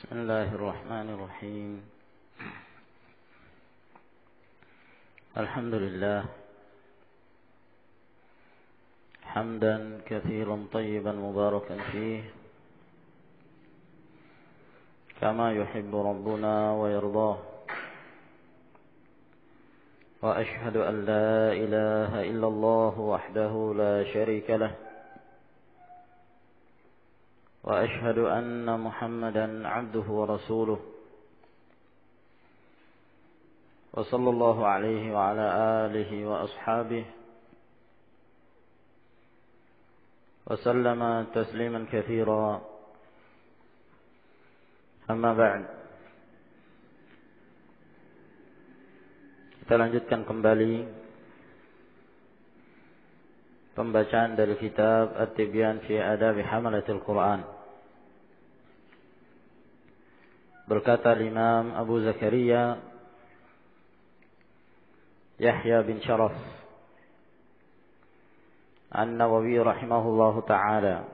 بسم الله الرحمن الرحيم. الحمد لله حمدا كثيرا طيبا مباركا فيه كما يحب ربنا ويرضاه، وأشهد أن لا إله إلا الله وحده لا شريك له، وأشهد أن محمدا عبده ورسوله، وصلى الله عليه وعلى آله وأصحابه وسلم تسليما كثيرا. أما بعد، kita lanjutkan kembali pembacaan dari kitab At-Tibyan fi Adab Hamalatil Quran. Berkata Imam Abu Zakaria Yahya bin Sharaf An-Nawawi rahimahullahu ta'ala,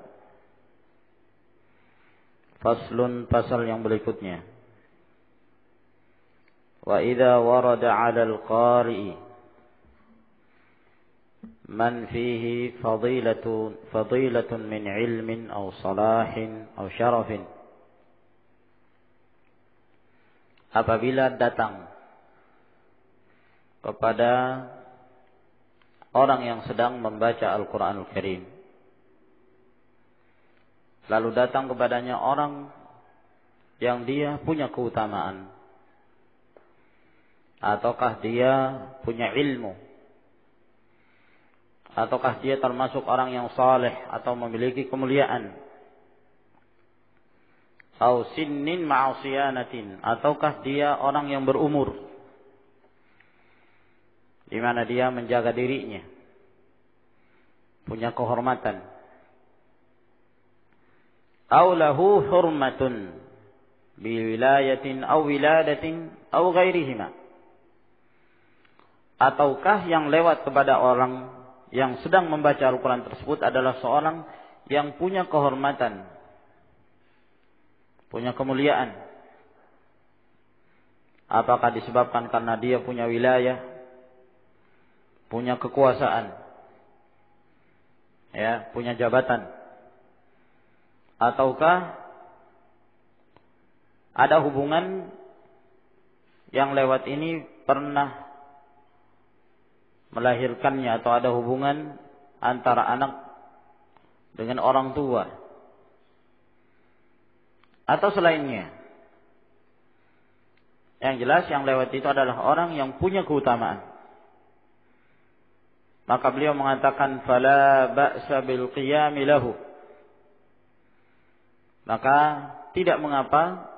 faslun, pasal yang berikutnya. Wa idza warada 'ala al-qari'i man fihi fadilatun min ilmin aw salahin aw syarafin. Apabila datang kepada orang yang sedang membaca Al-Quranul Karim, lalu datang kepadanya orang yang dia punya keutamaan, ataukah dia punya ilmu, ataukah dia termasuk orang yang saleh atau memiliki kemuliaan, atau sinnin ma'asiyanatin, ataukah dia orang yang berumur di mana dia menjaga dirinya, punya kehormatan, aw lahu hurmatun biwilayatin aw wiladatin aw ghairihima, ataukah yang lewat kepada orang yang sedang membaca Al-Quran tersebut adalah seorang yang punya kehormatan, punya kemuliaan. Apakah disebabkan karena dia punya wilayah, punya kekuasaan, ya, punya jabatan, ataukah ada hubungan yang lewat ini pernah melahirkannya, atau ada hubungan antara anak dengan orang tua, atau selainnya. Yang jelas yang lewat itu adalah orang yang punya keutamaan. Maka beliau mengatakan fala ba'sa bil qiyam lahu, maka tidak mengapa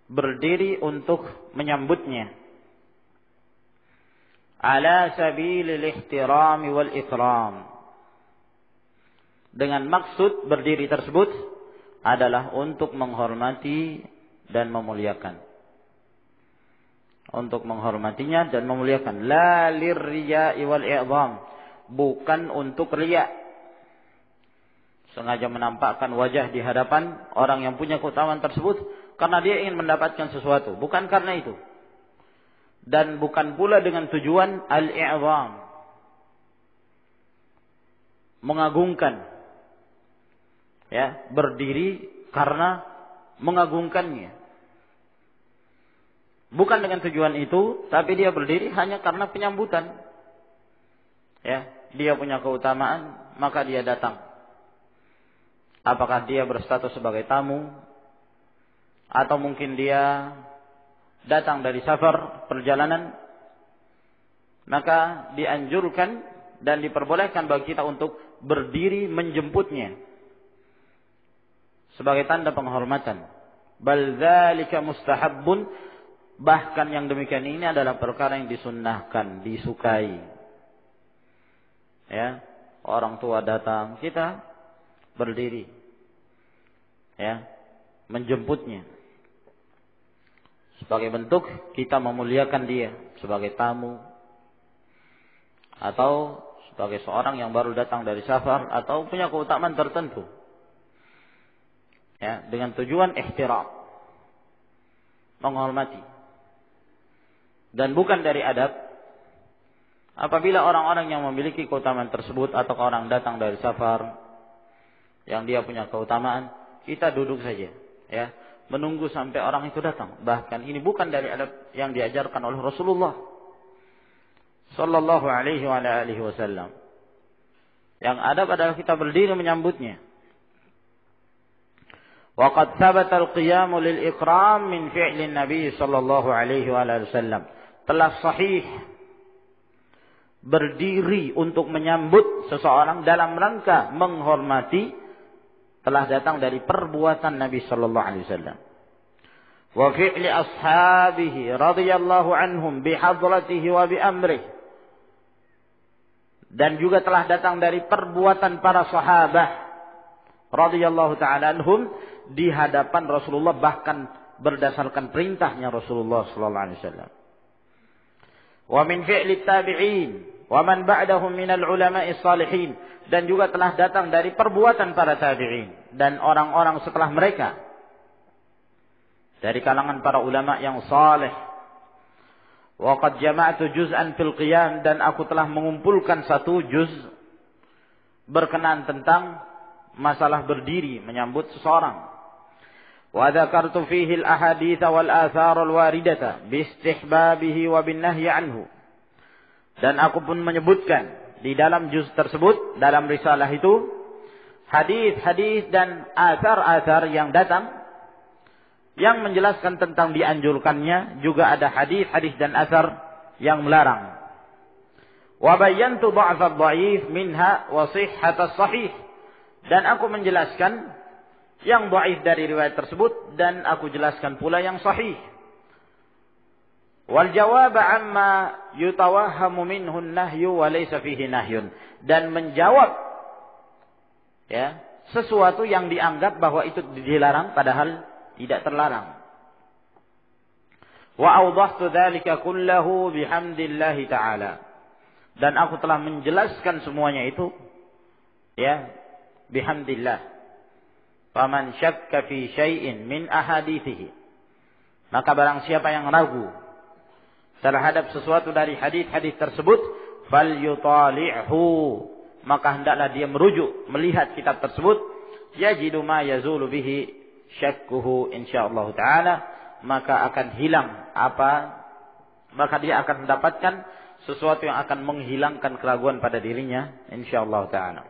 berdiri untuk menyambutnya, ala sabilil ihtiram wal ikram, dengan maksud berdiri tersebut adalah untuk menghormati dan memuliakan, untuk menghormatinya dan memuliakan. La lirriya'i wal i'zam, bukan untuk riya, sengaja menampakkan wajah di hadapan orang yang punya keutamaan tersebut karena dia ingin mendapatkan sesuatu, bukan karena itu. Dan bukan pula dengan tujuan al-i'zam, mengagungkan, ya, berdiri karena mengagungkannya. Bukan dengan tujuan itu, tapi dia berdiri hanya karena penyambutan. Ya, dia punya keutamaan, maka dia datang. Apakah dia berstatus sebagai tamu, atau mungkin dia datang dari safar, perjalanan, maka dianjurkan dan diperbolehkan bagi kita untuk berdiri menjemputnya sebagai tanda penghormatan. Bal dzalika mustahabbun, bahkan yang demikian ini adalah perkara yang disunnahkan, disukai. Ya, orang tua datang, kita berdiri, ya, menjemputnya sebagai bentuk kita memuliakan dia sebagai tamu, atau sebagai seorang yang baru datang dari safar, atau punya keutamaan tertentu. Ya, dengan tujuan ihtiram, menghormati. Dan bukan dari adab apabila orang-orang yang memiliki keutamaan tersebut atau orang datang dari safar yang dia punya keutamaan, kita duduk saja, ya, menunggu sampai orang itu datang. Bahkan ini bukan dari adab yang diajarkan oleh Rasulullah sallallahu alaihi wasallam. Yang adab adalah kita berdiri menyambutnya. Wa qad thabata al-qiyam lil-ikram min fi'li Nabi sallallahu alaihi wasallam. Telah sahih berdiri untuk menyambut seseorang dalam rangka menghormati telah datang dari perbuatan Nabi sallallahu alaihi wasallam. Wa fi'li ashabihi radhiyallahu anhum bi hadratihi wa bi amrihi. Dan juga telah datang dari perbuatan para sahabat radhiyallahu taala anhum di hadapan Rasulullah, bahkan berdasarkan perintahnya Rasulullah sallallahu alaihi wasallam. Wa min fi'li tabi'in wa man ba'dahum minal ulama'i salihin, dan juga telah datang dari perbuatan para tabi'in dan orang-orang setelah mereka dari kalangan para ulama yang saleh. Wa qad jama'tu juz'an fil qiyam, dan aku telah mengumpulkan satu juz berkenaan tentang masalah berdiri menyambut seseorang. Wa dzakartu fihi al-ahadits wal athar al-waridata bi istihbabihi wa bin nahyi anhu. Dan aku pun menyebutkan di dalam juz tersebut, dalam risalah itu, hadis-hadis dan athar-athar yang datang yang menjelaskan tentang dianjurkannya, juga ada hadis-hadis dan athar yang melarang. Wa bayyantu dha'f ad-dha'if minha wa sihhat as-sahih. Dan aku menjelaskan yang dhaif dari riwayat tersebut, dan aku jelaskan pula yang sahih. Wal jawab amma yutawahhamu minhu an-nahyu wa laysa fihi nahyun. Dan menjawab, ya, sesuatu yang dianggap bahwa itu dilarang padahal tidak terlarang. Wa awdahtu dzalika kullahu bihamdillah ta'ala. Dan aku telah menjelaskan semuanya itu, ya, bihamdillah. Faman syakka fi syai'in min ahadithihi, maka barang siapa yang ragu terhadap sesuatu dari hadis-hadis tersebut, falyutali'hu, maka hendaklah dia merujuk, melihat kitab tersebut, yajidu ma yazulu bihi syakkuhu insyaallah taala, maka akan hilang maka dia akan mendapatkan sesuatu yang akan menghilangkan keraguan pada dirinya insyaallah taala.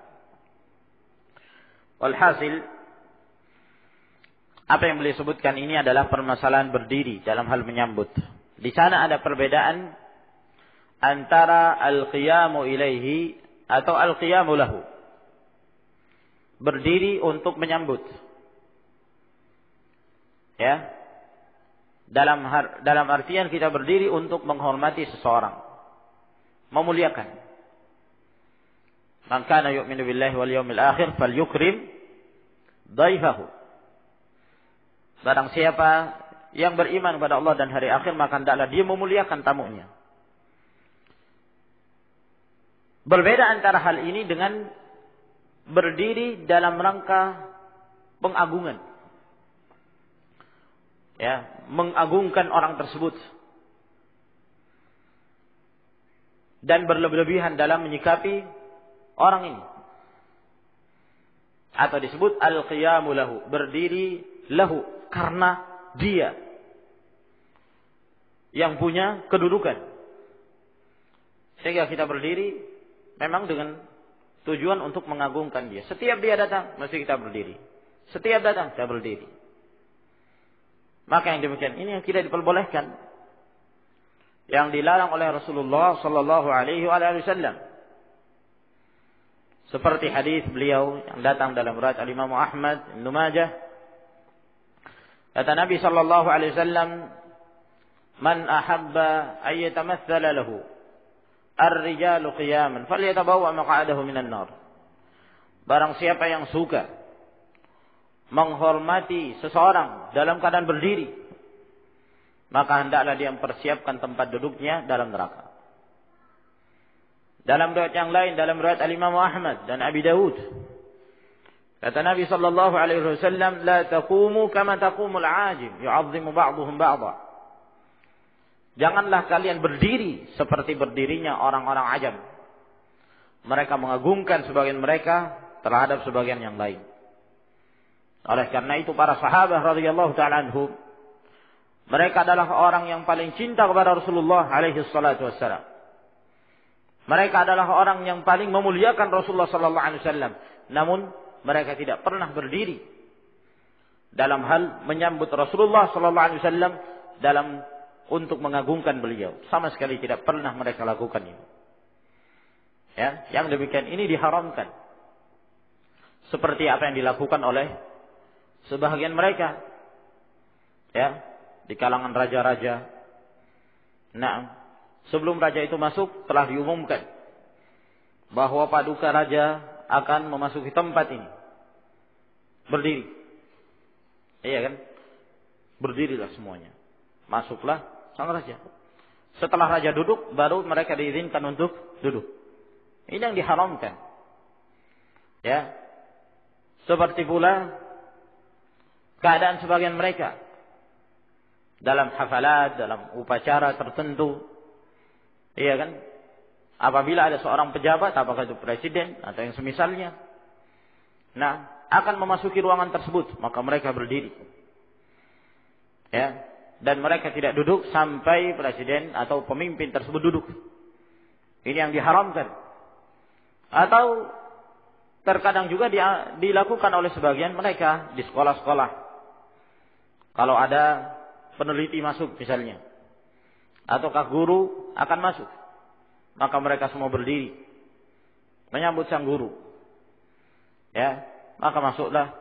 Walhasil, apa yang beliau sebutkan ini adalah permasalahan berdiri dalam hal menyambut. Di sana ada perbedaan antara al-qiyamu ilaihi atau al-qiyamu lahu. Berdiri untuk menyambut. Ya. Dalam artian kita berdiri untuk menghormati seseorang, memuliakan. Man kana yu'minu billahi wal yawmil akhir falyukrim dhaifahu. Barang siapa yang beriman kepada Allah dan hari akhir, maka hendaklah dia memuliakan tamunya. Berbeda antara hal ini dengan berdiri dalam rangka pengagungan. Ya, mengagungkan orang tersebut. Dan berlebihan dalam menyikapi orang ini. Atau disebut al-qiyamu lahu, berdiri lahu, karena dia yang punya kedudukan. Sehingga kita berdiri memang dengan tujuan untuk mengagungkan dia. Setiap dia datang, mesti kita berdiri. Setiap datang, kita berdiri. Maka yang demikian ini yang tidak diperbolehkan, yang dilarang oleh Rasulullah sallallahu alaihi wasallam. Seperti hadis beliau yang datang dalam riwayat Imam Ahmad, Ibnu Majah. Kata Nabi sallallahu alaihi wasallam, "Man ahabba ay yatamathala lahu ar-rijalu qiyaman falyatabawwa maq'adahu minan nar." Barang siapa yang suka menghormati seseorang dalam keadaan berdiri, maka hendaklah dia mempersiapkan tempat duduknya dalam neraka. Dalam riwayat yang lain, dalam riwayat Imam Ahmad dan Abi Dawud, Kata Nabi sallallahu alaihi wasallam, "La taqumu kama taqumul 'ajim, yu'azzimu ba'dhum ba'dha." Janganlah kalian berdiri seperti berdirinya orang-orang ajam. Mereka mengagungkan sebagian mereka terhadap sebagian yang lain. Oleh karena itu para sahabat radhiyallahu ta'ala anhum, mereka adalah orang yang paling cinta kepada Rasulullah alaihi salatu wassalam. Mereka adalah orang yang paling memuliakan Rasulullah sallallahu alaihi wasallam. Namun mereka tidak pernah berdiri dalam hal menyambut Rasulullah sallallahu alaihi wasallam dalam untuk mengagungkan beliau. Sama sekali tidak pernah mereka lakukan itu. Ya, yang demikian ini diharamkan. Seperti apa yang dilakukan oleh sebahagian mereka. Ya, di kalangan raja-raja. Nah, sebelum raja itu masuk telah diumumkan bahwa paduka raja akan memasuki tempat ini. Berdiri. Iya kan? Berdirilah semuanya. Masuklah sang raja. Setelah raja duduk, baru mereka diizinkan untuk duduk. Ini yang diharamkan. Ya. Seperti pula keadaan sebagian mereka dalam hafalat, dalam upacara tertentu. Iya kan? Apabila ada seorang pejabat, apakah itu presiden atau yang semisalnya, nah, akan memasuki ruangan tersebut, maka mereka berdiri. Ya, dan mereka tidak duduk sampai presiden atau pemimpin tersebut duduk. Ini yang diharamkan. Atau terkadang juga dilakukan oleh sebagian mereka di sekolah-sekolah. Kalau ada peneliti masuk misalnya, ataukah guru akan masuk, maka mereka semua berdiri menyambut sang guru. Ya, maka masuklah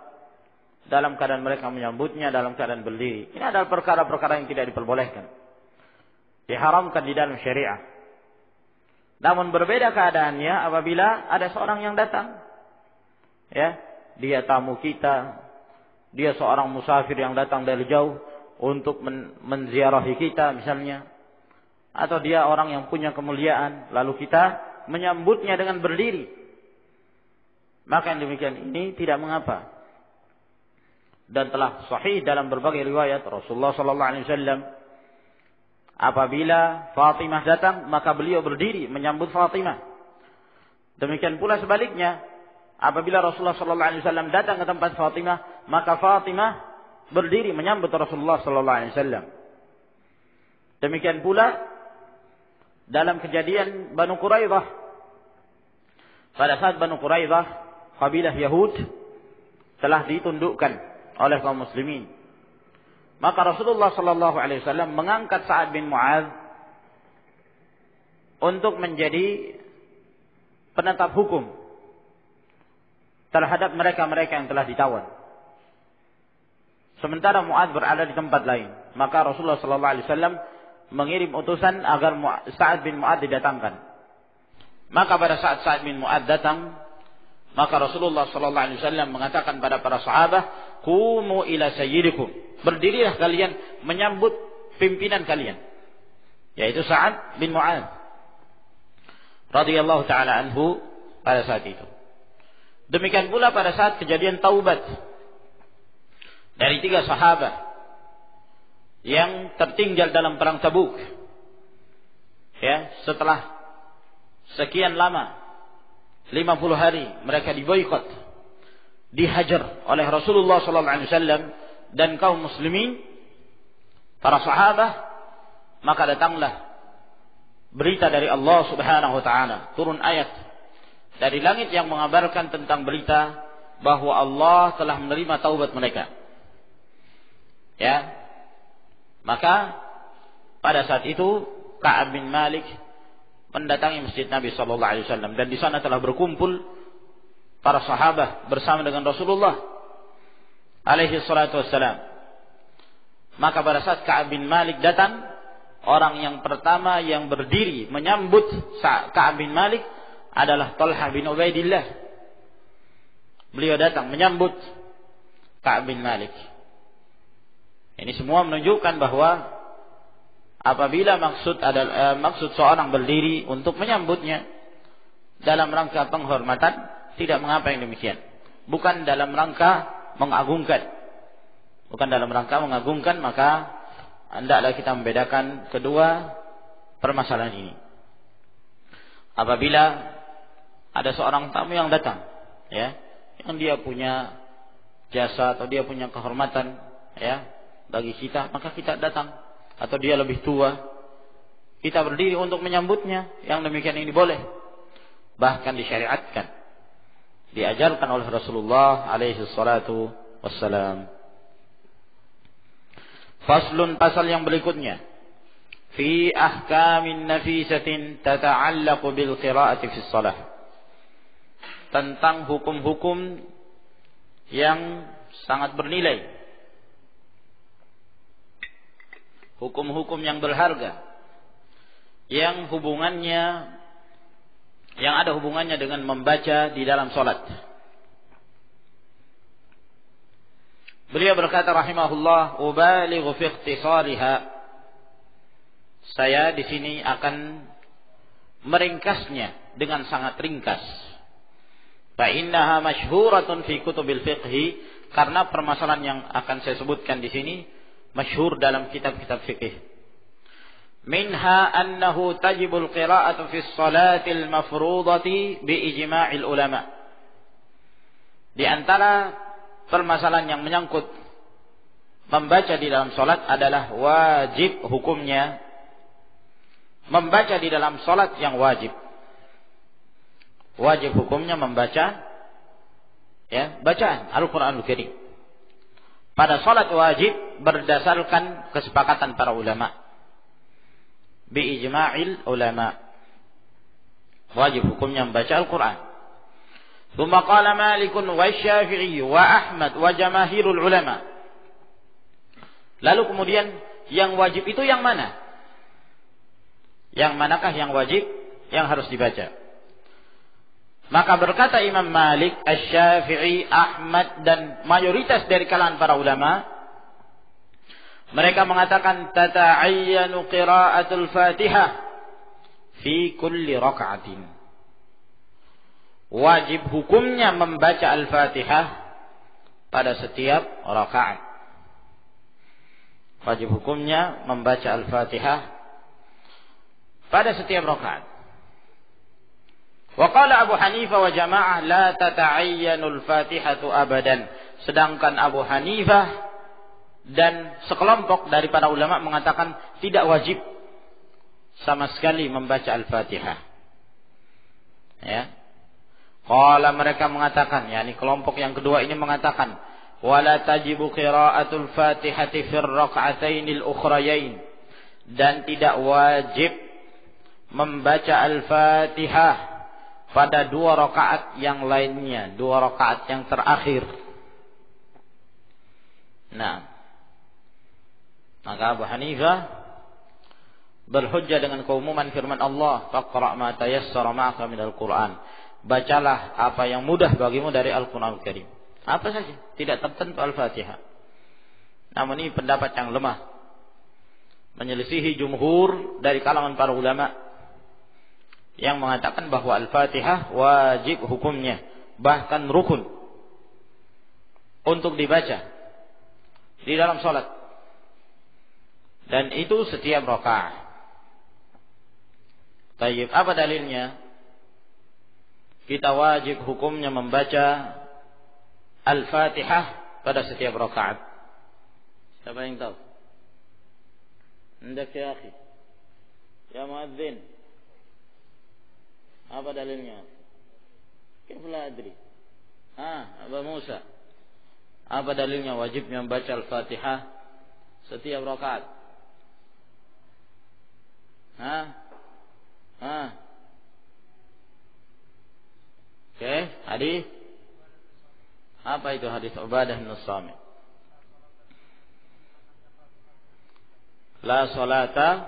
dalam keadaan mereka menyambutnya dalam keadaan berdiri. Ini adalah perkara-perkara yang tidak diperbolehkan, diharamkan di dalam syariah. Namun berbeda keadaannya apabila ada seorang yang datang, ya, dia tamu kita, dia seorang musafir yang datang dari jauh untuk menziarahi kita misalnya, atau dia orang yang punya kemuliaan, lalu kita menyambutnya dengan berdiri, maka yang demikian ini tidak mengapa. Dan telah sahih dalam berbagai riwayat Rasulullah sallallahu alaihi wasallam, apabila Fatimah datang, maka beliau berdiri menyambut Fatimah. Demikian pula sebaliknya, apabila Rasulullah sallallahu alaihi wasallam datang ke tempat Fatimah, maka Fatimah berdiri menyambut Rasulullah sallallahu alaihi wasallam. Demikian pula dalam kejadian Banu Quraidah. Pada saat Banu Quraidah, kabilah Yahud telah ditundukkan oleh kaum muslimin, maka Rasulullah sallallahu alaihi wasallam mengangkat Sa'ad bin Mu'adz untuk menjadi penetap hukum terhadap mereka-mereka yang telah ditawan. Sementara Mu'adz berada di tempat lain, maka Rasulullah sallallahu alaihi wasallam mengirim utusan agar Sa'ad bin Mu'adz didatangkan. Maka pada saat Sa'ad bin Mu'adz datang, maka Rasulullah sallallahu alaihi wasallam mengatakan pada para sahabat, "Qumu ila sayyidikum." Berdirilah kalian menyambut pimpinan kalian, yaitu Sa'ad bin Mu'adz radhiyallahu taala anhu pada saat itu. Demikian pula pada saat kejadian taubat dari 3 sahabat yang tertinggal dalam perang Tabuk. Ya, setelah sekian lama 50 hari mereka diboikot, dihajar oleh Rasulullah sallallahu alaihi wasallam dan kaum muslimin, para sahabat, maka datanglah berita dari Allah Subhanahu wa taala, turun ayat dari langit yang mengabarkan tentang berita bahwa Allah telah menerima taubat mereka. Ya. Maka pada saat itu Ka'ab bin Malik mendatangi masjid Nabi sallallahu alaihi wasallam, dan di sana telah berkumpul para sahabat bersama dengan Rasulullah alaihi salatu wassalam. Maka pada saat Ka'ab bin Malik datang, orang yang pertama yang berdiri menyambut Ka'ab bin Malik adalah Talha bin Ubaidillah. Beliau datang menyambut Ka'ab bin Malik. Ini semua menunjukkan bahwa apabila maksud seorang berdiri untuk menyambutnya dalam rangka penghormatan, tidak mengapa yang demikian. bukan dalam rangka mengagungkan. Bukan dalam rangka mengagungkan, maka hendaklah kita membedakan kedua permasalahan ini. Apabila ada seorang tamu yang datang, ya, yang dia punya jasa atau dia punya kehormatan, ya, bagi kita, maka kita datang. Atau dia lebih tua, kita berdiri untuk menyambutnya. Yang demikian ini boleh, bahkan disyariatkan, diajarkan oleh Rasulullah alaihi salatu wassalam. Faslun, pasal yang berikutnya, fi ahkamin nafisatin tata'allaqu bil qira'ati fi shalah. Tentang hukum-hukum yang sangat bernilai, hukum-hukum yang berharga, yang ada hubungannya dengan membaca di dalam salat. Beliau berkata rahimahullah, ubalighu fi ikhtisariha. Saya di sini akan meringkasnya dengan sangat ringkas. Fa innaha masyhuratun fi kutubil fiqh, karena permasalahan yang akan saya sebutkan di sini masyhur dalam kitab-kitab fikih. Minha annahu tajibul qira'atu fi shalatil mafrudati bi ijma'il ulama. Di antara permasalahan yang menyangkut membaca di dalam salat adalah wajib hukumnya membaca di dalam salat yang wajib. Wajib hukumnya membaca, ya, bacaan Al-Qur'anul Karim. Pada salat wajib berdasarkan kesepakatan para ulama. Bi ijma'il ulama. Wajib hukumnya membaca Al-Qur'an. ثم قال مالك والشافعي وأحمد وجماهير العلماء. Lalu kemudian yang wajib itu yang mana? Yang manakah yang wajib yang harus dibaca? Maka berkata Imam Malik, Asy-Syafi'i, Ahmad dan mayoritas dari kalangan para ulama, mereka mengatakan tata'ayyanu qira'atul Fatihah fi kulli raka'atin. Wajib hukumnya membaca Al-Fatihah pada setiap rakaat. Wajib hukumnya membaca Al-Fatihah pada setiap rakaat. Wa qala Abu Hanifah wa jamaah la tata'ayyanu al-Fatihatu abadan. Sedangkan Abu Hanifah dan sekelompok dari para ulama mengatakan tidak wajib sama sekali membaca Al-Fatihah. Ya. Qala, mereka mengatakan, yakni kelompok yang kedua ini mengatakan, wala tajibu qira'atul Fatihati fir rak'atainil ukhrayain, dan tidak wajib membaca Al-Fatihah pada dua rakaat yang lainnya, dua rakaat yang terakhir. Nah, maka Abu Hanifah berhujjah dengan keumuman firman Allah, faqra' ma tayassara ma'aka minal Qur'an. Bacalah apa yang mudah bagimu dari Al-Qur'anul Karim. Apa saja, tidak tertentu Al-Fatihah. Namun ini pendapat yang lemah, menyelisihi jumhur dari kalangan para ulama yang mengatakan bahwa Al-Fatihah wajib hukumnya, bahkan rukun untuk dibaca di dalam salat. Dan itu setiap rakaat. Baik, apa dalilnya? Kita wajib hukumnya membaca Al-Fatihah pada setiap rakaat. Siapa yang tahu? Hendak ya akhi, ya muadzin, apa dalilnya? Kaifa la adri? Abu Musa, apa dalilnya wajibnya membaca Al-Fatihah setiap rakaat? Oke, hadis apa itu? Hadis Ubadah bin Samit. La salata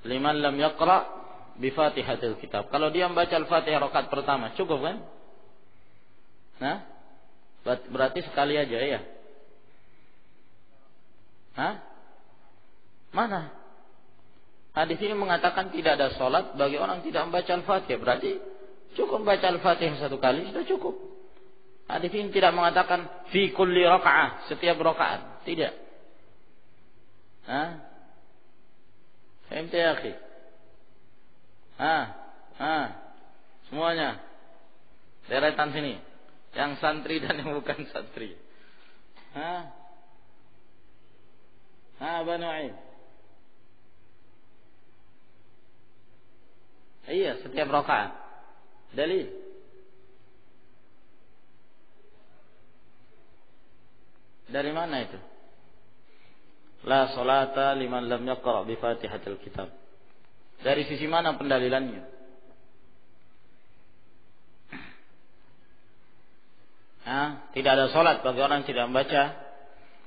liman lam yaqra bi Fatihatil Kitab. Kalau dia membaca Al-Fatihah rakaat pertama, cukup kan? Nah, berarti sekali aja ya. Mana? Hadis ini mengatakan tidak ada salat bagi orang tidak membaca Al-Fatihah. Berarti cukup baca Al-Fatihah satu kali sudah cukup. Hadis ini tidak mengatakan fi kulli rakaah, setiap rakaat. Tidak. Faham ya, akhi? Semuanya. Deretan sini. Yang santri dan yang bukan santri. Banu Ain. Iya, setiap rakaat. Dalil. Dari mana itu? La salata liman lam yaqra' bi Fatihatil Kitab. Dari sisi mana pendalilannya? Tidak ada salat bagi orang yang tidak membaca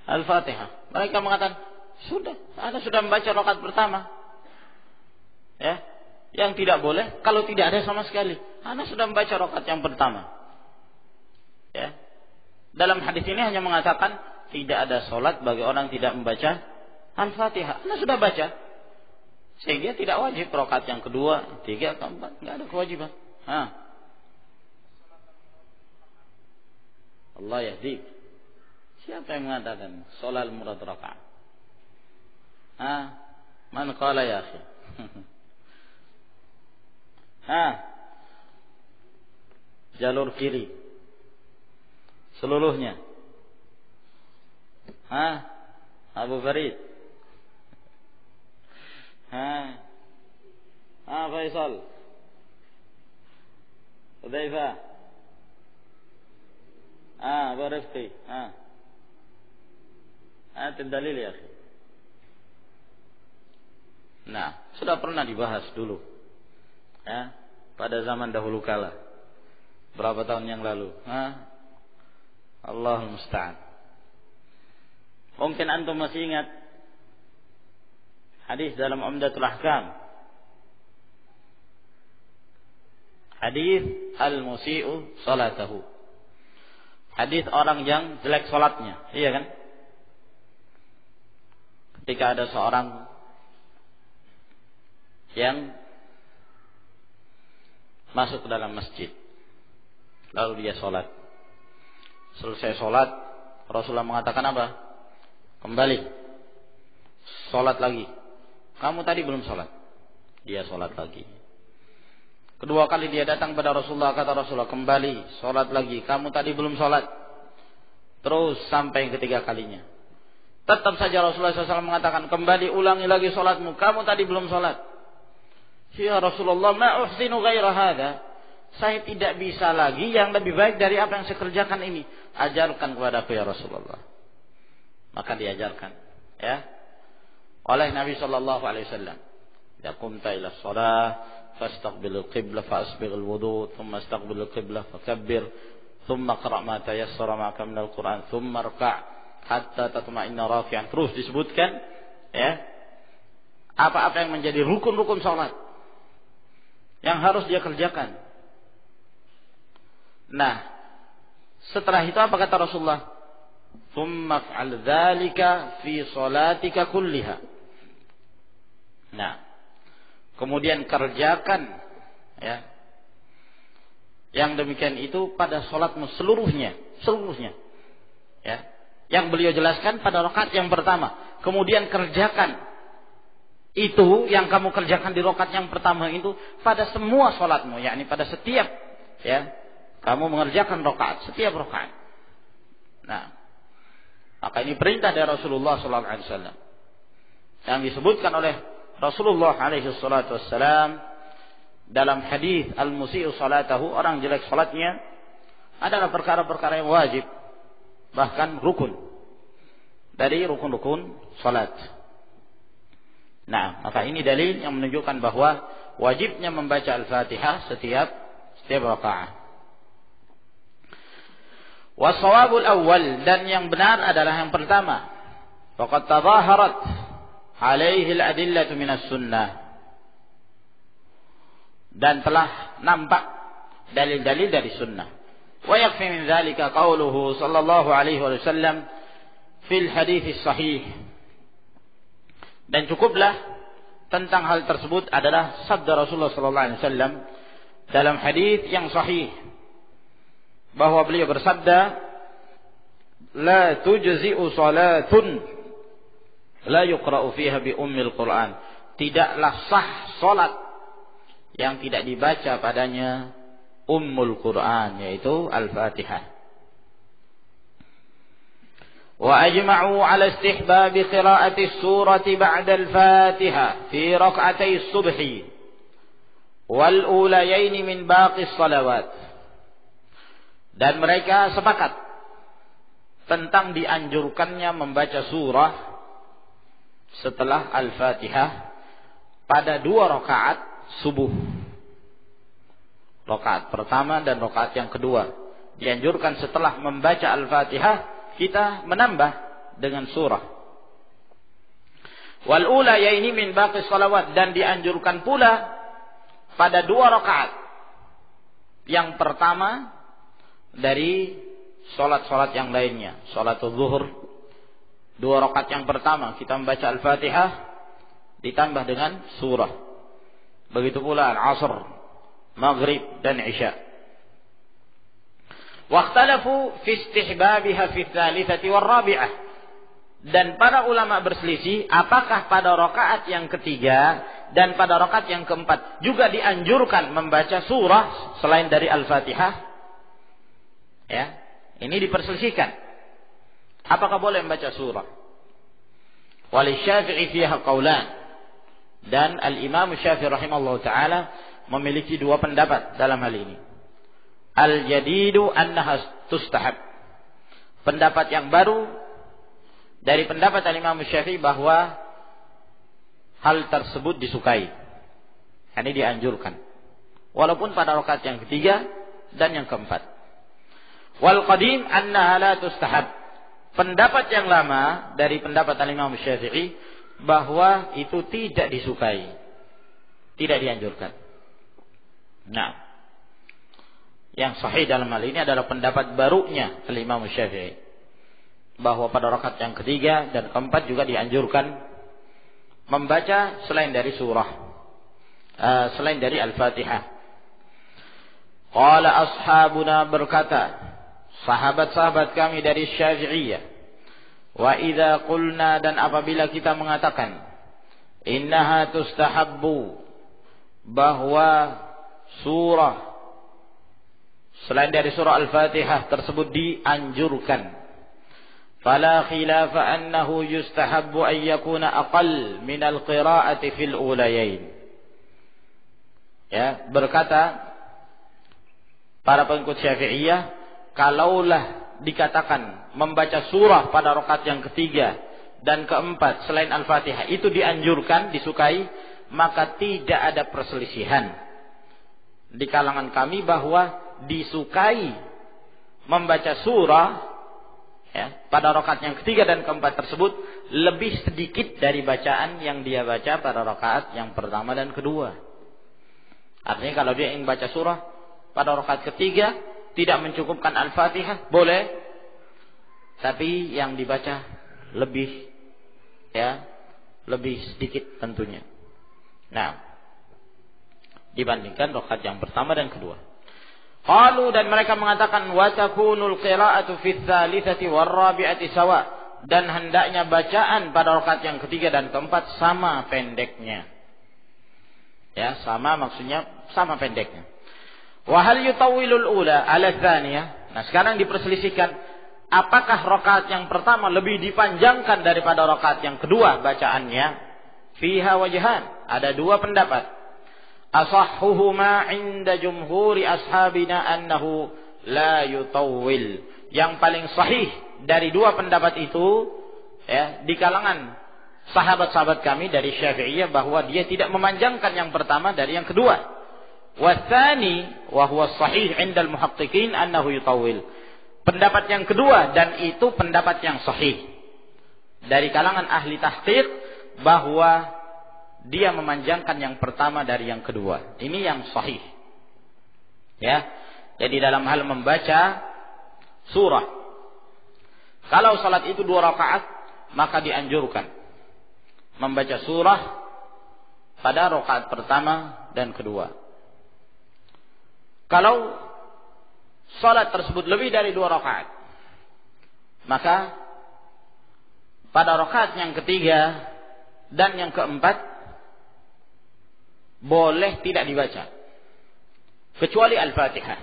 Al-Fatihah. Mereka mengatakan, sudah, Anda sudah membaca rakaat pertama. Ya. Yang tidak boleh kalau tidak ada sama sekali. Anda sudah membaca rakaat yang pertama. Ya. Dalam hadis ini hanya mengatakan tidak ada salat bagi orang yang tidak membaca Al-Fatihah. Anda sudah baca. Sehingga tidak wajib rakaat yang kedua, tiga, keempat, enggak ada kewajiban. Allah yahdi. Siapa yang mengatakan salat murad rakaat? Man qala ya akhi? Jalur kiri. Seluruhnya. Abu Farid. Faisal. Hudzaifah. Abu Rifqi. Dalil ya akhi. Nah, sudah pernah dibahas dulu. Ya, pada zaman dahulu kala. Berapa tahun yang lalu? Allahul musta'an. Mungkin antum masih ingat hadis dalam Umdatul Ahkam. Hadis al-musii'u salatahu. Hadis orang yang jelek salatnya, iya kan? Ketika ada seorang yang masuk ke dalam masjid, lalu dia salat. Selesai salat, Rasulullah mengatakan apa? Kembali, salat lagi. Kamu tadi belum salat. Dia salat lagi. Kedua kali dia datang pada Rasulullah, kata Rasulullah, kembali, salat lagi. Kamu tadi belum salat. Terus sampai yang ketiga kalinya. Tetap saja Rasulullah SAW mengatakan, kembali, ulangi lagi salatmu. Kamu tadi belum salat. Ya Rasulullah, ma uhsinu ghaira hadza. Saya tidak bisa lagi yang lebih baik dari apa yang saya kerjakan ini. Ajarkan kepadaku ya Rasulullah. Maka diajarkan, ya, oleh Nabi sallallahu alaihi wasallam. Ya qumta ila shalah fastaqbilul qiblah fasbighul wudu, thumma istaqbilul qiblah fakabbir, thumma qra' ma tayassara ma'aka minal Qur'an, thumma rka' hatta tatma'inna raki'an. Terus disebutkan, ya, apa-apa yang menjadi rukun-rukun salat yang harus dia kerjakan. Nah, setelah itu apa kata Rasulullah? Tsumma fa'al dzalika fi salatika kulliha. Nah, kemudian kerjakan, ya, yang demikian itu pada salatmu seluruhnya, ya. Yang beliau jelaskan pada rakaat yang pertama. Kemudian kerjakan itu yang kamu kerjakan di rakaat yang pertama itu pada semua salatmu, yakni pada setiap, ya, kamu mengerjakan rakaat, setiap rakaat. Nah, maka ini perintah dari Rasulullah sallallahu alaihi wasallam yang disebutkan oleh Rasulullah alaihi salatu wassalam dalam hadis al-musii'u salatahu, orang jelek salatnya adalah perkara-perkara yang wajib, bahkan rukun dari rukun-rukun salat. Nah, maka ini dalil yang menunjukkan bahwa wajibnya membaca Al-Fatihah setiap rakaat. Wasawabul awal, dan yang benar adalah yang pertama. Faqad tadhaharat alaihi al-adillatu minas sunnah. Dan telah nampak dalil-dalil dari sunnah. Wa yakfi min dzalika qauluhu sallallahu alaihi wasallam fil hadits sahih. Dan cukuplah tentang hal tersebut adalah sabda Rasulullah sallallahu alaihi wasallam dalam hadis yang sahih. bahwa beliau bersabda, la tujzi'u salatun la yuqra'u fiha bi ummil Qur'an. Tidaklah sah salat yang tidak dibaca padanya ummul Qur'an, yaitu Al-Fatihah. وأجمعوا على استحباب قراءة السورة بعد الفاتحة في ركعتي الصبح والأوليين من باقي الصلوات. Dan mereka sepakat tentang dianjurkannya membaca surah setelah Al-Fatihah pada 2 rakaat subuh. Rakaat pertama dan rakaat yang kedua. Dianjurkan setelah membaca Al-Fatihah kita menambah dengan surah. Wal ula yaini min baqi shalawat, dan dianjurkan pula pada 2 rakaat. Yang pertama dari salat-salat yang lainnya, salatul zuhur, 2 rakaat yang pertama kita membaca Al-Fatihah ditambah dengan surah. Begitu pula Al-Asr, Maghrib dan Isya. Wakhtalafu fi istihbabiha fi tsalitsati war rabi'ah. Dan para ulama berselisih apakah pada rakaat yang ketiga dan pada rakaat yang keempat juga dianjurkan membaca surah selain dari Al-Fatihah. Ya, ini diperselisihkan. Apakah boleh membaca surah? Wal Syafi'i fiha qaulan. Dan Al-Imam Syafi'i rahimahullah taala memiliki 2 pendapat dalam hal ini. Al-jadidu annaha tustahab. Pendapat yang baru dari pendapat Al-Imam Syafi'i bahwa hal tersebut disukai. Ini dianjurkan. Walaupun pada rakaat yang ketiga dan yang keempat. Wal qadim annaha la tustahab. Pendapat yang lama dari pendapat Al-Imam Syafi'i bahwa itu tidak disukai. Tidak dianjurkan. Nah, yang sahih dalam hal ini adalah pendapat barunya Al-Imam Syafi'i, bahwa pada rakaat yang ketiga dan keempat juga dianjurkan membaca selain dari surah, selain dari Al-Fatihah. Qala ashabuna, berkata sahabat-sahabat kami dari Syafi'iyah, wa idza qulna, dan apabila kita mengatakan innaha tustahabbu, bahwa surah selain dari surah Al-Fatihah tersebut dianjurkan, fala khilafa annahu yustahabbu an yakuna aqall min al-qira'ati fil ulayain. Ya, berkata para pengikut Syafi'iyah, kalaulah dikatakan membaca surah pada rakaat yang ketiga dan keempat selain Al-Fatihah itu dianjurkan, disukai, maka tidak ada perselisihan di kalangan kami bahwa disukai membaca surah pada rakaat yang ketiga dan keempat tersebut lebih sedikit dari bacaan yang dia baca pada rakaat yang pertama dan kedua. Artinya kalau dia ingin baca surah pada rakaat ketiga tidak mencukupkan Al-Fatihah, boleh, tapi yang dibaca lebih sedikit tentunya. Nah, dibandingkan rakaat yang pertama dan kedua. Qalu, dan mereka mengatakan wa takunul qira'atu fi tsalitsati war rabi'ati sawa, dan hendaknya bacaan pada rakaat yang ketiga dan keempat sama pendeknya. Ya, sama maksudnya sama pendeknya. Wa hal yutawwilul ula 'ala tsaniyah. Nah, sekarang diperselisihkan apakah rakaat yang pertama lebih dipanjangkan daripada rakaat yang kedua bacaannya? Fiha wajhan, ada 2 pendapat. Asahhuhuma 'inda jumhuri ashabina annahu la yutawwil. Yang paling sahih dari 2 pendapat itu, di kalangan sahabat-sahabat kami dari Syafi'iyah, bahwa dia tidak memanjangkan yang pertama dari yang kedua. Watsani wa huwa sahih 'inda al-muhaqqiqin annahu yutawwil. Pendapat yang kedua, dan itu pendapat yang sahih dari kalangan ahli tahqiq, bahwa dia memanjangkan yang pertama dari yang kedua. Ini yang sahih. Ya. Jadi dalam hal membaca surah, kalau salat itu 2 rakaat, maka dianjurkan membaca surah pada rakaat pertama dan kedua. Kalau salat tersebut lebih dari 2 rakaat, maka pada rakaat yang ketiga dan yang keempat boleh tidak dibaca kecuali Al-Fatihah.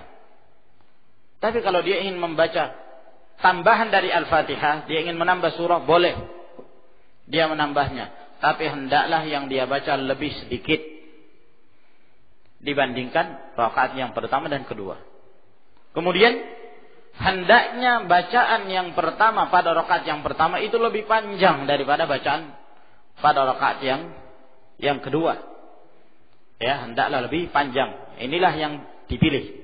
Tapi kalau dia ingin membaca tambahan dari Al-Fatihah, dia ingin menambah surah, boleh dia menambahnya, tapi hendaklah yang dia baca lebih sedikit dibandingkan rakaat yang pertama dan kedua. Kemudian hendaknya bacaan yang pertama pada rakaat yang pertama itu lebih panjang daripada bacaan pada rakaat yang kedua. Ya, hendaklah lebih panjang. Inilah yang dipilih.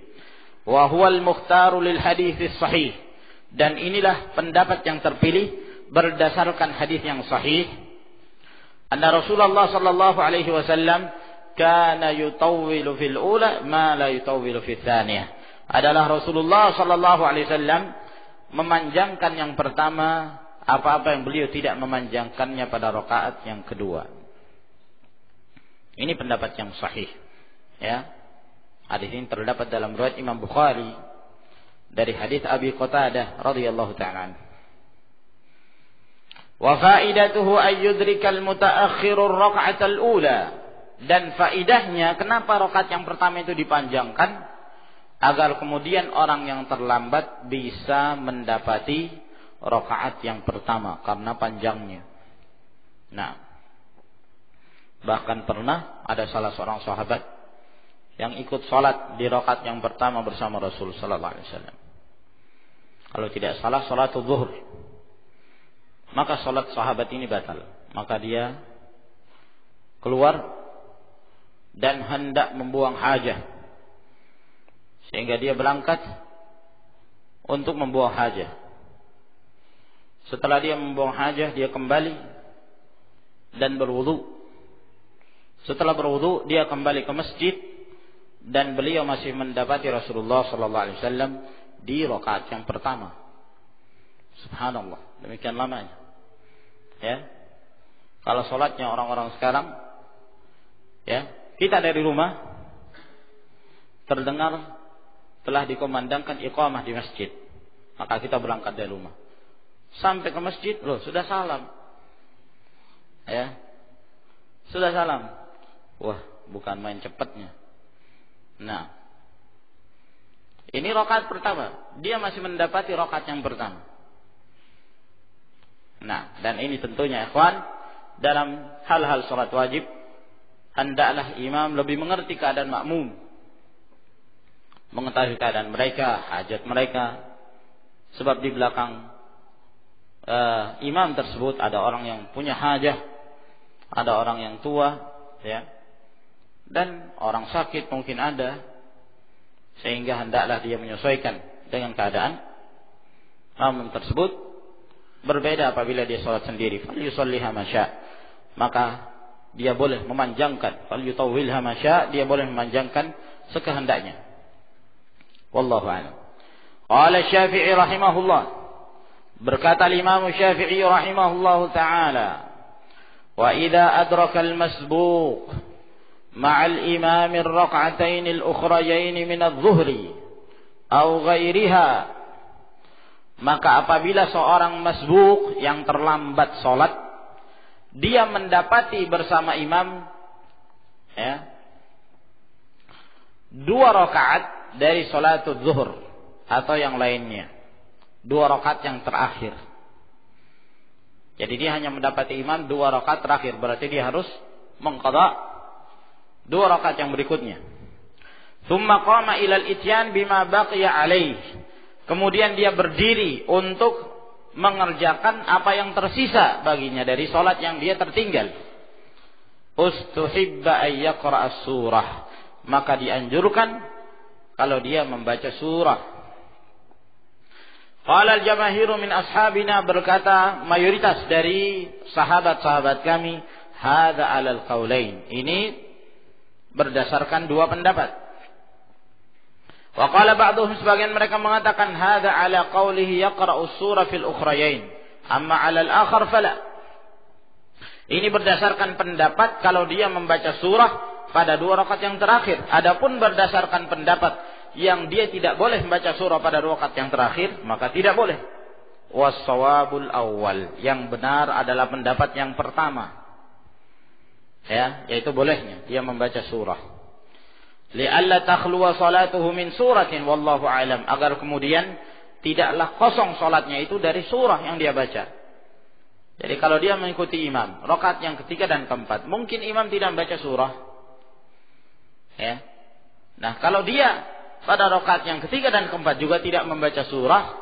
Wa huwal mukhtaru lil hadits sahih. Dan inilah pendapat yang terpilih berdasarkan hadis yang sahih. Anna Rasulullah sallallahu alaihi wasallam kana yutawwilu fil ula ma la yutawwilu fil tsaniyah. Adalah Rasulullah sallallahu alaihi wasallam memanjangkan yang pertama apa-apa yang beliau tidak memanjangkannya pada rakaat yang kedua. Ini pendapat yang sahih. Ya. Hadis ini terdapat dalam riwayat Imam Bukhari dari hadis Abi Qatadah radhiyallahu ta'ala. Wa faidatuhu ay yudrikal mutaakhirur raka'atal ula. Dan faidahnya kenapa rakaat yang pertama itu dipanjangkan? Agar kemudian orang yang terlambat bisa mendapati rakaat yang pertama karena panjangnya. Nah, bahkan pernah ada salah seorang sahabat yang ikut salat di rakaat yang pertama bersama Rasul sallallahu alaihi wasallam. Kalau tidak salah salat zuhur. Maka salat sahabat ini batal. Maka dia keluar dan hendak membuang hajah. Sehingga dia berangkat untuk membuang hajah. Setelah dia membuang hajah, dia kembali dan berwudu. Setelah berwudu, dia kembali ke masjid dan beliau masih mendapati Rasulullah sallallahu alaihi wasallam di rakaat yang pertama. Subhanallah, demikian lamanya. Ya. Kalau salatnya orang-orang sekarang, ya, kita dari rumah terdengar telah dikumandangkan iqamah di masjid, maka kita berangkat dari rumah. Sampai ke masjid, loh, sudah salam. Ya. Sudah salam. Wah, bukan main cepatnya. Nah, ini rakaat pertama, dia masih mendapati rakaat yang pertama. Nah, dan ini tentunya ikhwan, dalam hal-hal salat wajib hendaklah imam lebih mengerti keadaan makmum, mengetahui keadaan mereka, hajat mereka. Sebab di belakang imam tersebut ada orang yang punya hajah, ada orang yang tua, ya, dan orang sakit mungkin ada, sehingga hendaklah dia menyesuaikan dengan keadaan makmum tersebut. Berbeda apabila dia salat sendiri, fal yusalliha ma syaa, maka dia boleh memanjangkan, fal yutawwilha ma syaa, dia boleh memanjangkan sekehendaknya. Wallahu a'lam. Qala Syafi'i rahimahullah, berkata Imam Syafi'i rahimahullahu taala, wa idza adraka al-masbuq ma'a al-imam ar-rak'atayn al-ukhrayayn min adh-dhuhri aw ghairiha, maka apabila seorang masbuq yang terlambat salat, dia mendapati bersama imam, ya, 2 rakaat dari salatul zuhur atau yang lainnya, 2 rakaat yang terakhir. Jadi dia hanya mendapati imam 2 rakaat terakhir, berarti dia harus mengqadha 2 rakaat yang berikutnya. Tsumma qama ila al-ityan bima baqiya alaihi, kemudian dia berdiri untuk mengerjakan apa yang tersisa baginya dari salat yang dia tertinggal. Ustuhibba ay yaqra as-surah, maka dianjurkan kalau dia membaca surah. Qala al-jamaahiru min ashabina, berkata mayoritas dari sahabat-sahabat kami, hadza 'alal qaulain, ini berdasarkan 2 pendapat. Wa qala ba'dhum, sebagian mereka mengatakan hadza 'ala qaulihi yaqra'u as-surah fil ukhrayain, amma 'ala al-akhar fala. Ini berdasarkan pendapat kalau dia membaca surah pada 2 rakaat yang terakhir. Adapun berdasarkan pendapat yang dia tidak boleh membaca surah pada rakaat yang terakhir, maka tidak boleh. Was-shawabul awwal, yang benar adalah pendapat yang pertama. Ya, yaitu bolehnya dia membaca surah. Li'alla takhluwa salatuhu min suratin wallahu alam, agar kemudian tidaklah kosong salatnya itu dari surah yang dia baca. Jadi kalau dia mengikuti imam rakaat yang ketiga dan keempat, mungkin imam tidak membaca surah. Ya. Nah, kalau dia pada rakaat yang ketiga dan keempat juga tidak membaca surah,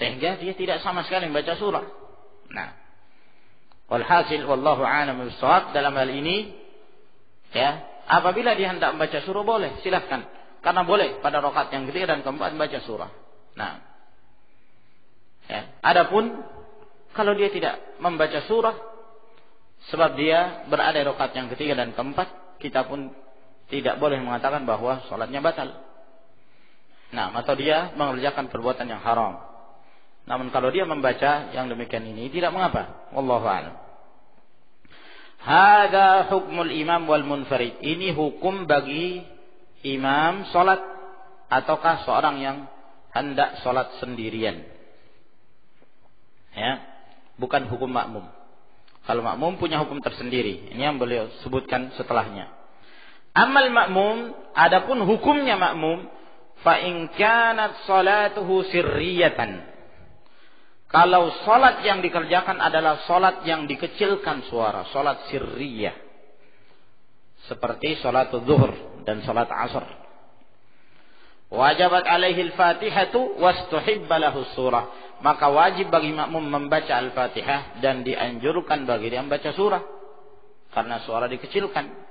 sehingga dia tidak sama sekali membaca surah. Nah, walhasil wallahu a'lam bishawab, dalam hal ini ya, apabila dia hendak membaca surah boleh, silakan. Karena boleh pada rakaat yang ketiga dan keempat membaca surah. Nah, ya, adapun kalau dia tidak membaca surah sebab dia berada di rakaat yang ketiga dan keempat, kita pun tidak boleh mengatakan bahwa salatnya batal. Nah, atau dia mengerjakan perbuatan yang haram. Namun kalau dia membaca yang demikian ini tidak mengapa. Wallahu a'lam. Hada hukmul imam wal munfarid. Ini hukum bagi imam salat ataukah seorang yang hendak salat sendirian. Ya, bukan hukum makmum. Kalau makmum punya hukum tersendiri. Ini yang beliau sebutkan setelahnya. Amal makmum, adapun hukumnya makmum, fa in kanat salatuhu sirriyatan. Kalau salat yang dikerjakan adalah salat yang dikecilkan suara, salat sirriyah. Seperti salat zuhur dan salat asar. Wajibat alaihi al-Fatihatu wastuhibba lahu surah. Maka wajib bagi makmum membaca Al-Fatihah dan dianjurkan bagi dia membaca surah. Karena suara dikecilkan.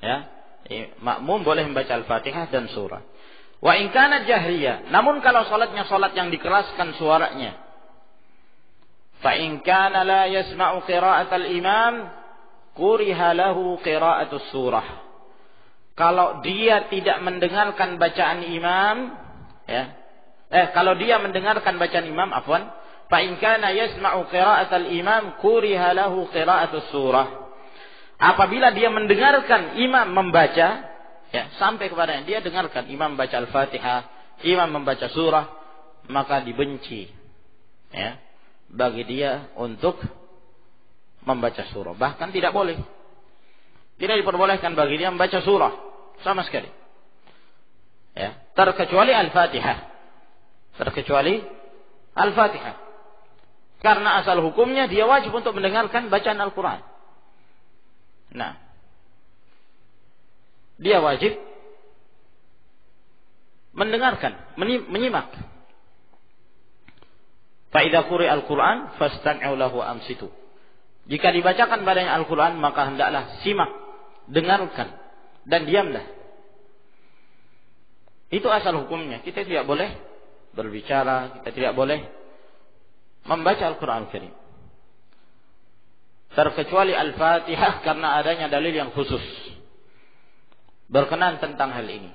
Ya, makmum boleh membaca Al-Fatihah dan surah. Wa in kana jahriyah, namun kalau salatnya salat yang dikeraskan suaranya, fa in kana la yasma'u qira'atal imam kuriha lahu qira'atus surah. Kalau dia tidak mendengarkan bacaan imam, ya. Kalau dia mendengarkan bacaan imam, afwan, fa in kana yasma'u qira'atal imam kuriha lahu qira'atus surah. Apabila dia mendengarkan imam membaca, ya, sampai kepadanya dia dengarkan imam baca Al-Fatihah, imam membaca surah, maka dibenci, ya, bagi dia untuk membaca surah. Bahkan tidak boleh, tidak diperbolehkan bagi dia membaca surah sama sekali, ya, terkecuali Al-Fatihah, terkecuali Al-Fatihah, karena asal hukumnya dia wajib untuk mendengarkan bacaan Al-Quran. Nah, dia wajib mendengarkan, menyimak. Fa idza quri'a al-Qur'an fastami'u lahu amsitu. Jika dibacakan padanya Al-Qur'an, maka hendaklah simak, dengarkan dan diamlah. Itu asal hukumnya. Kita tidak boleh berbicara, kita tidak boleh membaca Al-Qur'an Al-Karim. Terkecuali Al-Fatihah karena adanya dalil yang khusus berkenaan tentang hal ini.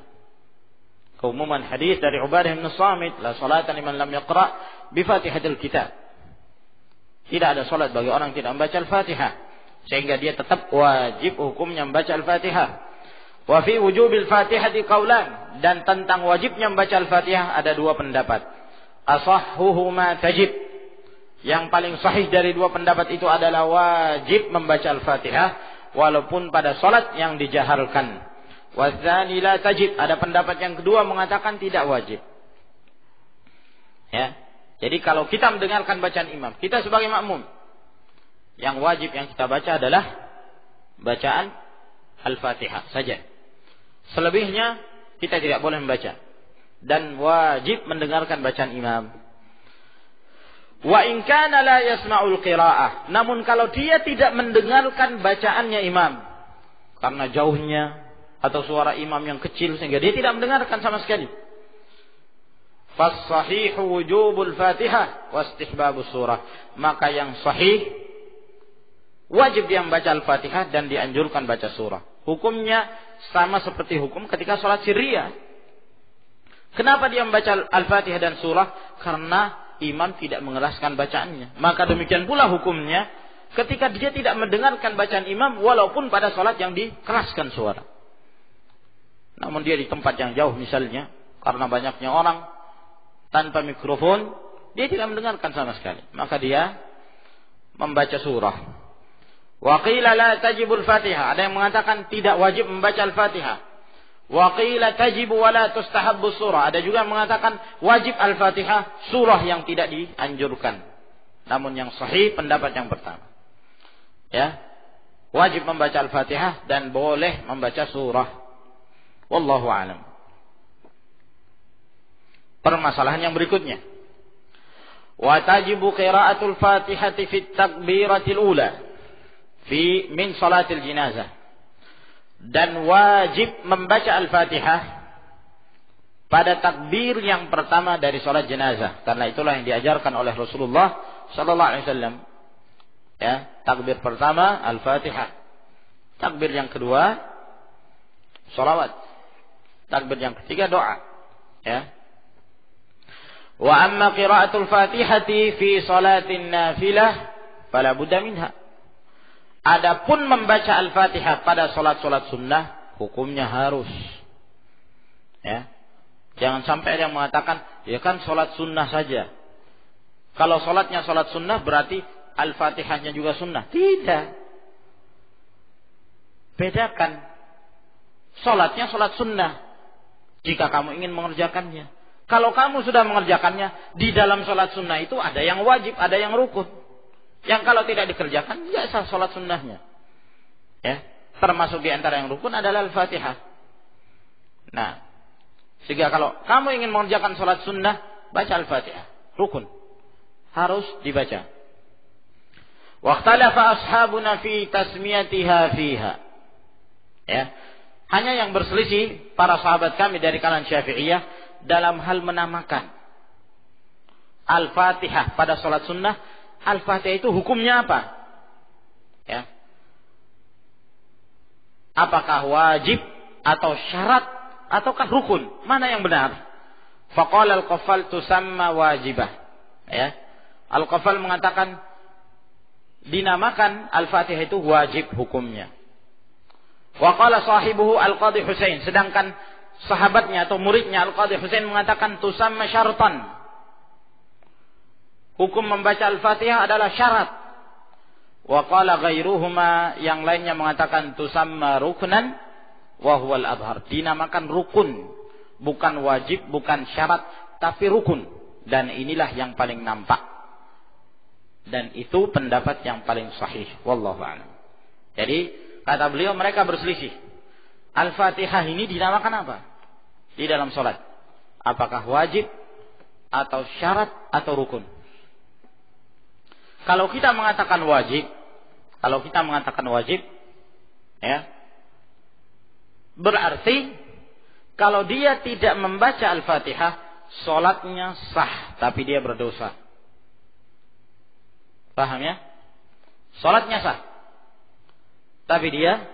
Keumuman hadis dari Ubadah bin Samit, la salata liman lam yaqra bi Fatihatil Kitab. Tidak ada salat bagi orang yang tidak membaca Al-Fatihah, sehingga dia tetap wajib hukumnya membaca Al-Fatihah. Wa fi wujubil Fatihati qaulan, dan tentang wajibnya membaca Al-Fatihah ada dua pendapat. Asahhuhuma tajib. Yang paling sahih dari dua pendapat itu adalah wajib membaca Al-Fatihah walaupun pada salat yang dijaharkan. Wadzani la tajib. Ada pendapat yang kedua mengatakan tidak wajib. Ya. Jadi kalau kita mendengarkan bacaan imam, kita sebagai makmum, yang wajib yang kita baca adalah bacaan Al-Fatihah saja. Selebihnya kita tidak boleh membaca dan wajib mendengarkan bacaan imam. Wa in kana la yasma'ul qira'ah. Namun kalau dia tidak mendengarkan bacaannya imam karena jauhnya atau suara imam yang kecil sehingga dia tidak mendengarkan sama sekali, fas-sahihu wujubul Fatihah wastihbabus surah. Maka yang sahih wajib dia membaca Al-Fatihah dan dianjurkan baca surah. Hukumnya sama seperti hukum ketika salat sirriyah. Kenapa dia membaca Al-Fatihah dan surah? Karena imam tidak mengeraskan bacaannya. Maka demikian pula hukumnya ketika dia tidak mendengarkan bacaan imam walaupun pada salat yang dikeraskan suara. namun dia di tempat yang jauh misalnya, karena banyaknya orang, tanpa mikrofon, dia tidak mendengarkan sama sekali. Maka dia membaca surah. Wa qila la tajibul Fatihah. Ada yang mengatakan tidak wajib membaca Al-Fatihah. Wa qila tajibu wa la tustahabbu surah. Ada juga yang mengatakan wajib Al-Fatihah, surah yang tidak dianjurkan. Namun yang sahih pendapat yang pertama. Ya. Wajib membaca Al-Fatihah dan boleh membaca surah. Wallahu a'lam. Permasalahan yang berikutnya. Wa tajibu qira'atul Fatihati fi takbiratil ula fi min salatil jenazah. Dan wajib membaca Al-Fatihah pada takbir yang pertama dari salat jenazah, karena itulah yang diajarkan oleh Rasulullah sallallahu alaihi wasallam. Ya, takbir pertama Al-Fatihah. Takbir yang kedua shalawat. Takbir yang ketiga doa. Ya. Wa amma qira'atul Fatihati fi salatin nafilah fala budda minha. Adapun membaca Al-Fatihah pada salat-salat sunnah, hukumnya harus. Ya. Jangan sampai ada yang mengatakan, ya kan salat sunnah saja. Kalau salatnya salat sunnah berarti Al-Fatihahnya juga sunnah. Tidak. Bedakan. Salatnya salat sunnah. Jika kamu ingin mengerjakannya. Kalau kamu sudah mengerjakannya, di dalam salat sunnah itu ada yang wajib, ada yang rukun. Yang kalau tidak dikerjakan, tidak sah salat sunnahnya. Ya. Termasuk di antara yang rukun adalah Al-Fatihah. Nah. Sehingga kalau kamu ingin mengerjakan salat sunnah, baca Al-Fatihah. Rukun. Harus dibaca. Waqtalafa ashabuna fi tasmiyatiha fiha. Ya. Hanya yang berselisih para sahabat kami dari kalangan Syafi'iyah dalam hal menamakan Al-Fatihah pada salat sunnah. Al-Fatihah itu hukumnya apa? Ya. Apakah wajib atau syarat ataukah rukun? Mana yang benar? Faqala Al-Qaffal tusamma wajibah. Ya. Al-Qaffal mengatakan dinamakan Al-Fatihah itu wajib hukumnya. Wa qala sahibuhu Al-Qadhi Husain, sedangkan sahabatnya atau muridnya Al-Qadhi Husain mengatakan tusamma syartan. Hukum membaca Al-Fatihah adalah syarat. Wa qala ghairuhuma, yang lainnya mengatakan tusamma ruknan wa huwal adhar. Dinamakan rukun, bukan wajib, bukan syarat, tapi rukun, dan inilah yang paling nampak. Dan itu pendapat yang paling sahih. Wallahu a'lam. Jadi kata beliau mereka berselisih. Al-Fatihah ini dinamakan apa? Di dalam salat. Apakah wajib atau syarat atau rukun? Kalau kita mengatakan wajib, ya, berarti kalau dia tidak membaca Al-Fatihah, salatnya sah, tapi dia berdosa. Paham ya? Salatnya sah, tapi dia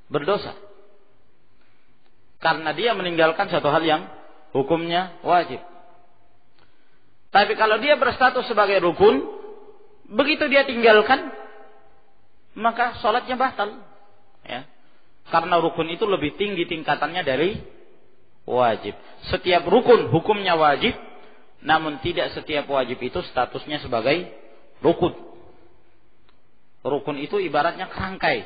berdosa. Karena dia meninggalkan satu hal yang hukumnya wajib. Tapi kalau dia berstatus sebagai rukun, begitu dia tinggalkan, maka salatnya batal. Ya. Karena rukun itu lebih tinggi tingkatannya dari wajib. Setiap rukun hukumnya wajib, namun tidak setiap wajib itu statusnya sebagai rukun. Rukun itu ibaratnya kerangkai,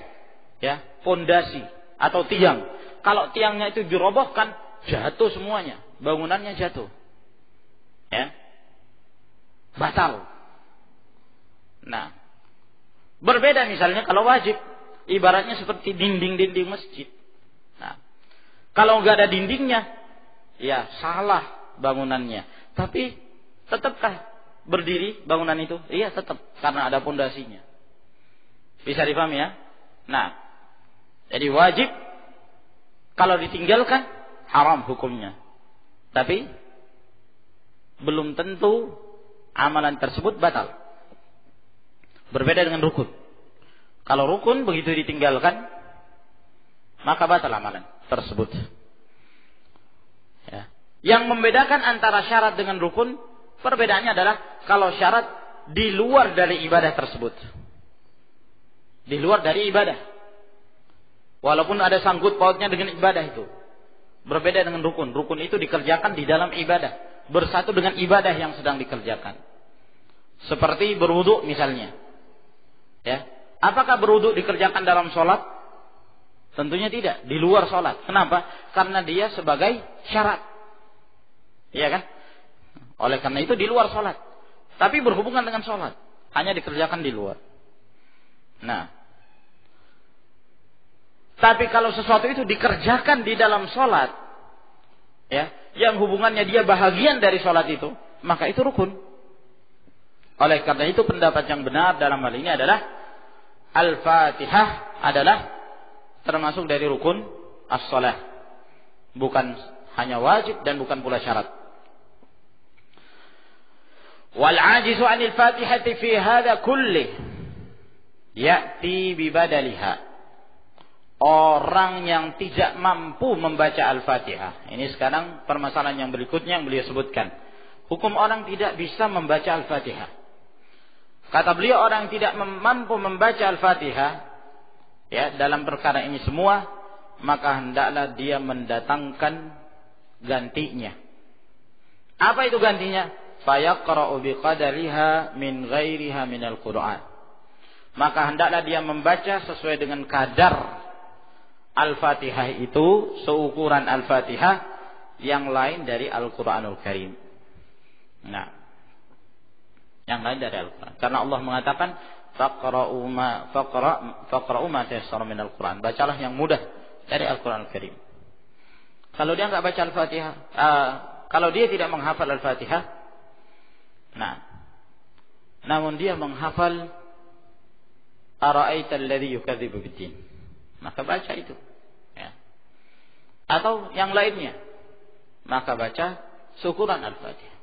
ya, pondasi atau tiang. Kalau tiangnya itu dirobohkan, jatuh semuanya, bangunannya jatuh, ya, batal. Nah, berbeda misalnya kalau wajib, ibaratnya seperti dinding-dinding masjid. Nah, kalau nggak ada dindingnya, ya salah bangunannya. Tapi tetapkah berdiri bangunan itu? Iya, tetap, karena ada pondasinya. Bisa dipahami ya? Nah, jadi wajib kalau ditinggalkan haram hukumnya. Tapi belum tentu amalan tersebut batal. Berbeda dengan rukun. Kalau rukun begitu ditinggalkan, maka batal amalan tersebut. Ya. Yang membedakan antara syarat dengan rukun, perbedaannya adalah kalau syarat di luar dari ibadah tersebut. Di luar dari ibadah. Walaupun ada sangkut pautnya dengan ibadah itu. Berbeda dengan rukun. Rukun itu dikerjakan di dalam ibadah, bersatu dengan ibadah yang sedang dikerjakan. Seperti berwudu misalnya. Ya. Apakah berwudu dikerjakan dalam sholat? Tentunya tidak, di luar sholat. Kenapa? Karena dia sebagai syarat. Iya kan? Oleh karena itu di luar sholat. Tapi berhubungan dengan sholat. Hanya dikerjakan di luar. Nah. Tapi kalau sesuatu itu dikerjakan di dalam sholat, ya, yang hubungannya dia bahagian dari sholat itu, maka itu rukun. Oleh karena itu pendapat yang benar dalam hal ini adalah Al-Fatihah adalah termasuk dari rukun as-shalah. Bukan hanya wajib dan bukan pula syarat. Wal 'ajizu 'anil Fatihati fi hadha kullih ya'ti bi badaliha. Orang yang tidak mampu membaca Al-Fatihah. Ini sekarang permasalahan yang berikutnya yang beliau sebutkan. Hukum orang tidak bisa membaca Al-Fatihah. Kata beliau orang yang tidak mampu membaca Al-Fatihah, ya, dalam perkara ini semua, maka hendaklah dia mendatangkan gantinya. Apa itu gantinya? Fayaqra'u biqadariha min ghairiha minal Qur'an. Maka hendaklah dia membaca sesuai dengan kadar Al-Fatihah itu, seukuran Al-Fatihah yang lain dari Al-Quranul Karim. Nah, yang lain dari Al-Quran. Karena Allah mengatakan faqra'u ma tayassara minal Quran. Bacalah yang mudah dari Al-Quranul Karim. Kalau dia enggak baca Al-Fatihah, kalau dia tidak menghafal Al-Fatihah, nah, namun dia menghafal ara'aital ladzi yukadzibu biddin, maka baca itu, ya. Atau yang lainnya, maka baca syukuran Al-Fatihah.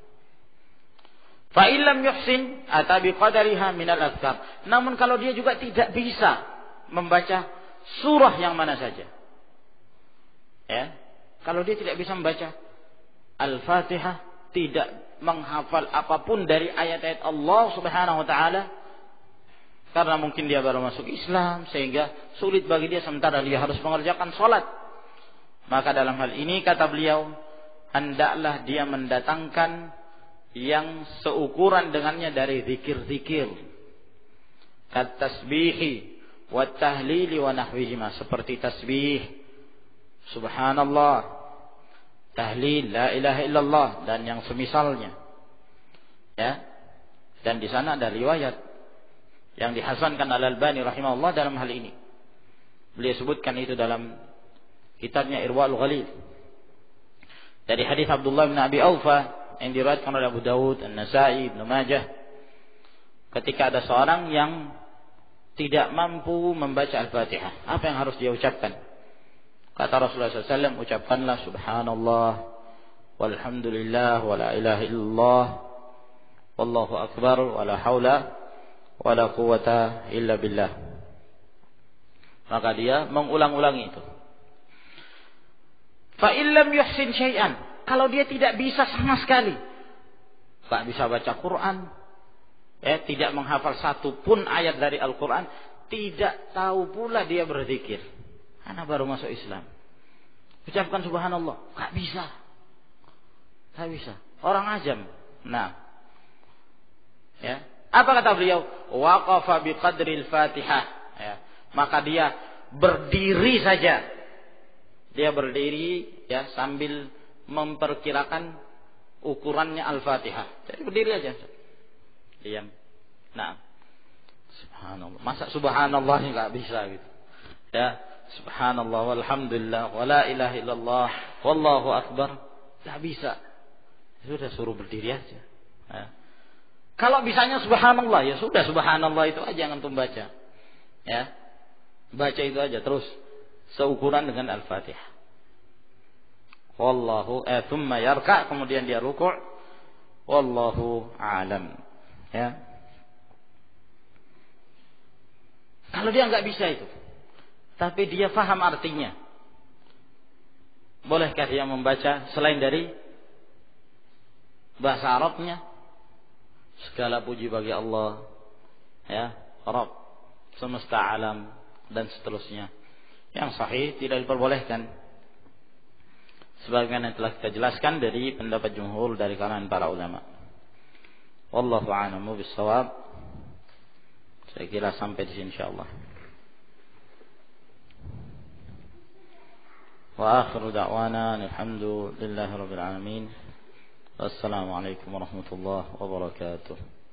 Fa illam yuhsin ata biqadariha minal azkar. Namun kalau dia juga tidak bisa membaca surah yang mana saja, ya, kalau dia tidak bisa membaca Al-Fatihah, tidak menghafal apapun dari ayat-ayat Allah Subhanahu wa taala, karena mungkin dia baru masuk Islam sehingga sulit bagi dia sementara dia harus mengerjakan sholat, maka dalam hal ini kata beliau hendaklah dia mendatangkan yang seukuran dengannya dari zikir-zikir, kat tasbihi wa tahlili wa nahwihima, seperti tasbih, subhanallah, tahlil, la ilaha illallah, dan yang semisalnya, ya. Dan di sana ada riwayat yang dihasankan Al-Albani rahimahullah dalam hal ini. Beliau sebutkan itu dalam kitabnya Irwaul Ghalil dari hadis Abdullah bin Abi Aufa yang diriwayatkan oleh Abu Dawud, An-Nasa'i, Ibnu Majah, ketika ada seorang yang tidak mampu membaca Al-Fatihah, apa yang harus dia ucapkan? Kata Rasulullah SAW, ucapkanlah subhanallah walhamdulillah wa la ilaha illallah wallahu akbar wa la hawla wa la quwata illa billah. Maka dia mengulang-ulangi itu. Fa illam yuhsin syai'an, kalau dia tidak bisa sama sekali, tak bisa baca Quran, ya, tidak menghafal satu pun ayat dari Al-Quran, tidak tahu pula dia berzikir, anak baru masuk Islam, ucapkan subhanallah, tak bisa, orang ajam. Nah, ya, apa kata beliau? Waqafa biqadril Fatihah, ya, maka dia berdiri saja, dia berdiri, ya, sambil memperkirakan ukurannya Al-Fatihah. Jadi berdiri aja. Diam. Nah, subhanallah. Masa subhanallah enggak bisa gitu. Ya, subhanallah walhamdulillah wala ilaha illallah wallahu akbar. Enggak bisa. Sudah suruh berdiri aja. Ya. Kalau bisanya subhanallah, ya sudah subhanallah itu aja yang antum baca. Ya. Baca itu aja terus seukuran dengan Al-Fatihah. Wallahu thumma yarka', kemudian dia ruku'. Wallahu a'lam. Ya. Kalau dia enggak bisa itu, tapi dia faham artinya, bolehkah dia membaca selain dari bahasa Arabnya? Segala puji bagi Allah, ya, Rabb semesta alam dan seterusnya. Yang sahih tidak diperbolehkan. sebagaimana yang telah kita jelaskan dari pendapat jumhur dari kalangan para ulama. Wallahu a'lamu bissawab. Saya kira sampai di sini insyaallah. Wa akhiru da'wana alhamdulillahi rabbil alamin. Wassalamu alaikum warahmatullahi wabarakatuh.